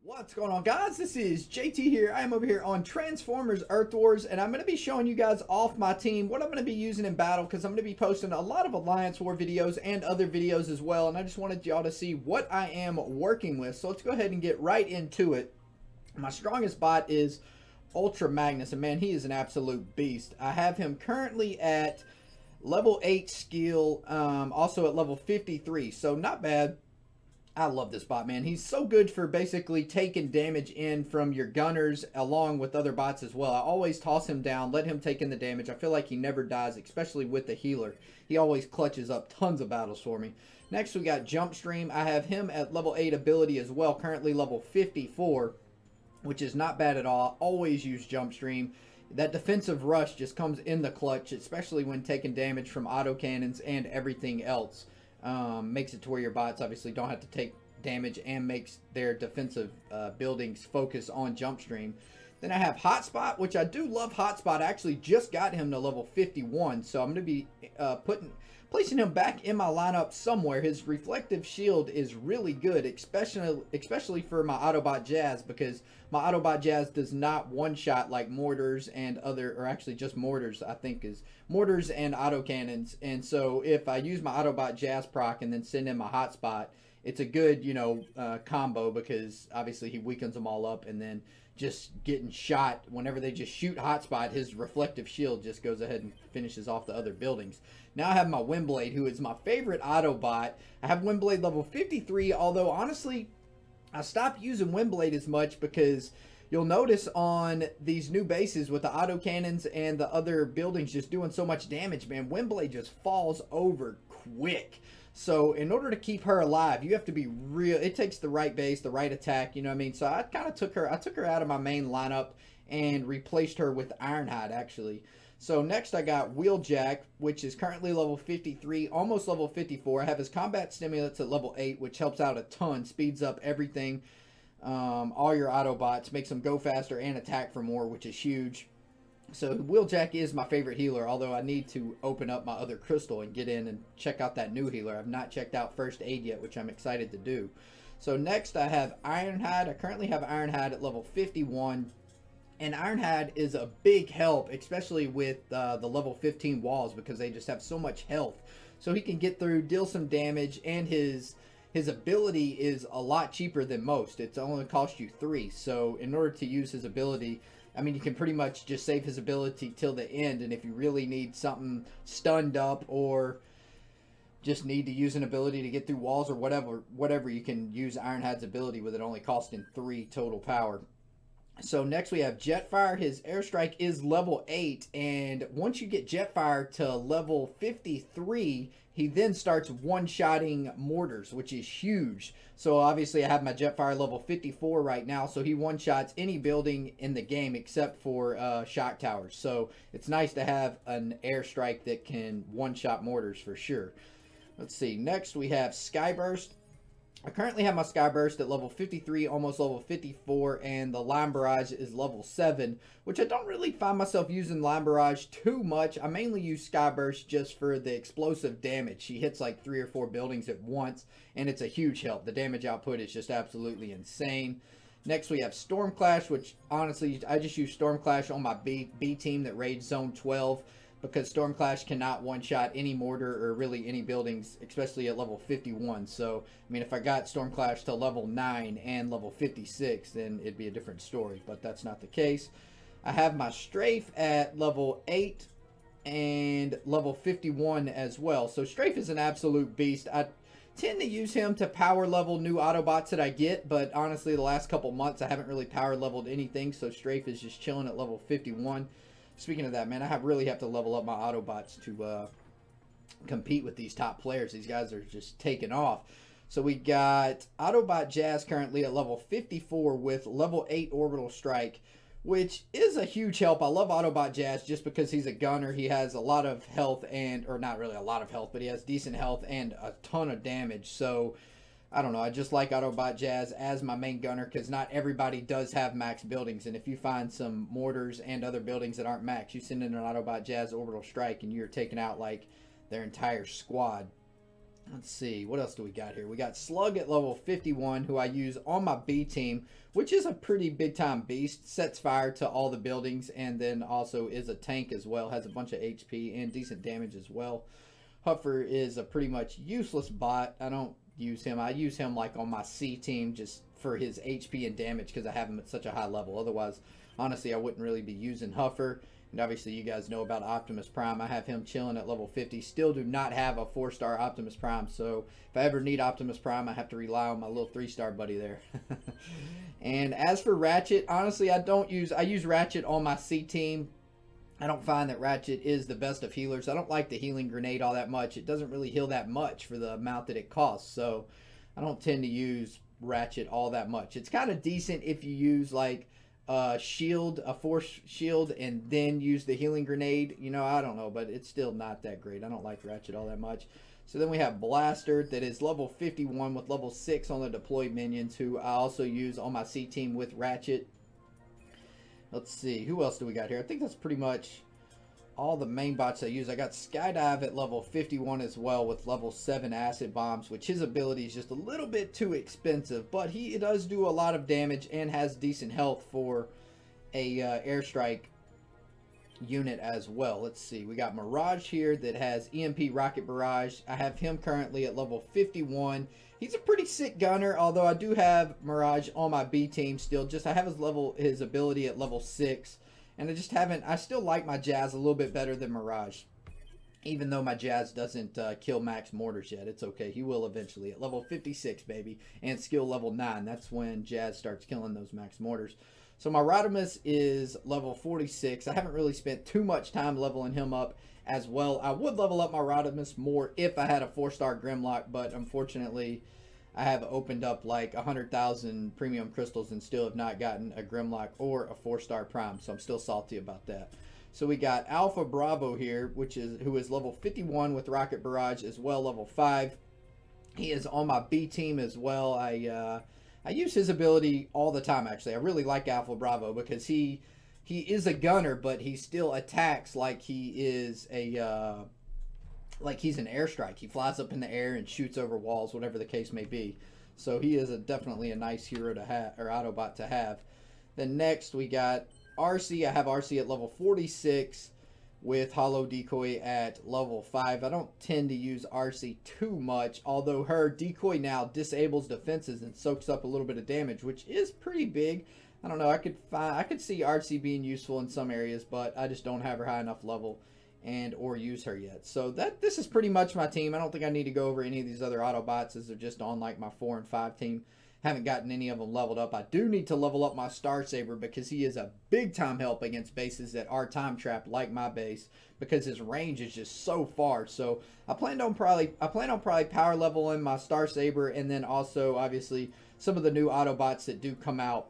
What's going on, guys? This is JT here. I am over here on Transformers Earth Wars, and I'm going to be showing you guys off my team what I'm going to be using in battle, because I'm going to be posting a lot of Alliance War videos and other videos as well, and I just wanted y'all to see what I am working with. So let's go ahead and get right into it. My strongest bot is Ultra Magnus, and man, he is an absolute beast. I have him currently at level 8 skill, also at level 53, so not bad. I love this bot, man. He's so good for basically taking damage in from your gunners along with other bots as well. I always toss him down, let him take in the damage. I feel like he never dies, especially with the healer. He always clutches up tons of battles for me. Next, we got Jump Stream. I have him at level 8 ability as well, currently level 54, which is not bad at all. Always use Jump Stream. That defensive rush just comes in the clutch, especially when taking damage from autocannons and everything else. Makes it to where your bots obviously don't have to take damage and makes their defensive buildings focus on Jump Stream. Then I have Hotspot, which I do love Hotspot. I actually just got him to level 51, so I'm going to be placing him back in my lineup somewhere. His reflective shield is really good, especially for my Autobot Jazz, because my Autobot Jazz does not one-shot like mortars and other, or actually just mortars, I think is mortars and autocannons. And so if I use my Autobot Jazz proc and then send in my Hotspot, it's a good, you know, combo, because obviously he weakens them all up, and then just getting shot whenever they just shoot Hotspot, his reflective shield just goes ahead and finishes off the other buildings. Now I have my Windblade, who is my favorite Autobot. I have Windblade level 53, although honestly I stopped using Windblade as much because you'll notice on these new bases with the autocannons and the other buildings just doing so much damage, man, Windblade just falls over quick. So in order to keep her alive, you have to be real. It takes the right base, the right attack, you know what I mean? So I kind of took her out of my main lineup and replaced her with Ironhide, actually. So next I got Wheeljack, which is currently level 53, almost level 54. I have his combat stimulants at level 8, which helps out a ton, speeds up everything, all your Autobots, makes them go faster and attack for more, which is huge. So Wheeljack is my favorite healer, although I need to open up my other crystal and get in and check out that new healer. I've not checked out First Aid yet, which I'm excited to do. So next I have Ironhide. I currently have Ironhide at level 51. And Ironhide is a big help, especially with the level 15 walls, because they just have so much health. So he can get through, deal some damage, and his ability is a lot cheaper than most. It's only cost you 3. So in order to use his ability, I mean, you can pretty much just save his ability till the end, and if you really need something stunned up or just need to use an ability to get through walls or whatever, you can use Ironhide's ability with it only costing 3 total power. So next we have Jetfire. His airstrike is level 8, and once you get Jetfire to level 53, he then starts one-shotting mortars, which is huge. So obviously I have my Jetfire level 54 right now, so he one-shots any building in the game except for shock towers. So it's nice to have an airstrike that can one-shot mortars for sure. Let's see, next we have Skyburst. I currently have my Skyburst at level 53, almost level 54, and the Line Barrage is level 7, which I don't really find myself using Line Barrage too much. I mainly use Skyburst just for the explosive damage. She hits like 3 or 4 buildings at once, and it's a huge help. The damage output is just absolutely insane. Next we have Stormclash, which honestly, I just use Stormclash on my B team that raids Zone 12. Because Stormclash cannot one-shot any mortar or really any buildings, especially at level 51. So, I mean, if I got Stormclash to level 9 and level 56, then it'd be a different story. But that's not the case. I have my Strafe at level 8 and level 51 as well. So, Strafe is an absolute beast. I tend to use him to power level new Autobots that I get. But honestly, the last couple months, I haven't really power leveled anything. So, Strafe is just chilling at level 51. Speaking of that, man, I really have to level up my Autobots to compete with these top players. These guys are just taking off. So we got Autobot Jazz currently at level 54 with level 8 Orbital Strike, which is a huge help. I love Autobot Jazz just because he's a gunner. He has a lot of health or not really a lot of health, but he has decent health and a ton of damage. So I don't know, I just like Autobot Jazz as my main gunner because not everybody does have max buildings. And if you find some mortars and other buildings that aren't max, you send in an Autobot Jazz Orbital Strike and you're taking out like their entire squad. Let's see, what else do we got here? We got Slug at level 51, who I use on my B team, which is a pretty big time beast. Sets fire to all the buildings, and then also is a tank as well. Has a bunch of HP and decent damage as well. Huffer is a pretty much useless bot. I don't use him. I use him like on my C team just for his HP and damage because I have him at such a high level. Otherwise, honestly, I wouldn't really be using Huffer. And obviously, you guys know about Optimus Prime. I have him chilling at level 50. Still do not have a 4-star Optimus Prime. So if I ever need Optimus Prime, I have to rely on my little 3-star buddy there. And as for Ratchet, honestly, I use Ratchet on my C team. I don't find that Ratchet is the best of healers. I don't like the healing grenade all that much. It doesn't really heal that much for the amount that it costs. So I don't tend to use Ratchet all that much. It's kind of decent if you use like a force shield, and then use the healing grenade. You know, I don't know, but it's still not that great. I don't like Ratchet all that much. So then we have Blaster that is level 51 with level 6 on the deployed minions, who I also use on my C team with Ratchet. Let's see, who else do we got here? I think that's pretty much all the main bots I use. I got Skydive at level 51 as well with level 7 acid bombs, which his ability is just a little bit too expensive, but he does do a lot of damage and has decent health for a airstrike unit as well. Let's see, we got Mirage here that has EMP Rocket Barrage. I have him currently at level 51. He's a pretty sick gunner, although I do have Mirage on my B team still. I have his ability at level 6, and I still like my Jazz a little bit better than Mirage. Even though my Jazz doesn't kill max mortars yet. It's okay, he will eventually at level 56, baby, and skill level 9. That's when Jazz starts killing those max mortars. So my Rodimus is level 46. I haven't really spent too much time leveling him up as well. I would level up my Rodimus more if I had a 4-star Grimlock, but unfortunately I have opened up like 100,000 premium crystals and still have not gotten a Grimlock or a 4-star Prime, so I'm still salty about that. So we got Alpha Bravo here, who is level 51 with Rocket Barrage as well, level 5. He is on my B team as well. I use his ability all the time, actually. I really like Alpha Bravo because he is a gunner, but he still attacks like he is like he's an airstrike. He flies up in the air and shoots over walls, whatever the case may be. So he is definitely a nice hero to have, or Autobot to have. Then next we got RC. I have RC at level 46 with Hollow Decoy at level 5. I don't tend to use RC too much, although her Decoy now disables defenses and soaks up a little bit of damage, which is pretty big. I don't know, I could see RC being useful in some areas, but I just don't have her high enough level or use her yet. So this is pretty much my team. I don't think I need to go over any of these other Autobots, as they're just on like my 4 and 5 team. Haven't gotten any of them leveled up. I do need to level up my Star Saber because he is a big time help against bases that are time trapped like my base, because his range is just so far. So I plan on probably power leveling my Star Saber, and then also obviously some of the new Autobots that do come out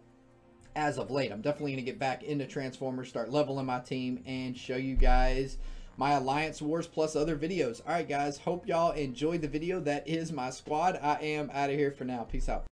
as of late. I'm definitely going to get back into Transformers, start leveling my team, and show you guys my Alliance Wars plus other videos. Alright guys, hope y'all enjoyed the video. That is my squad. I am out of here for now. Peace out.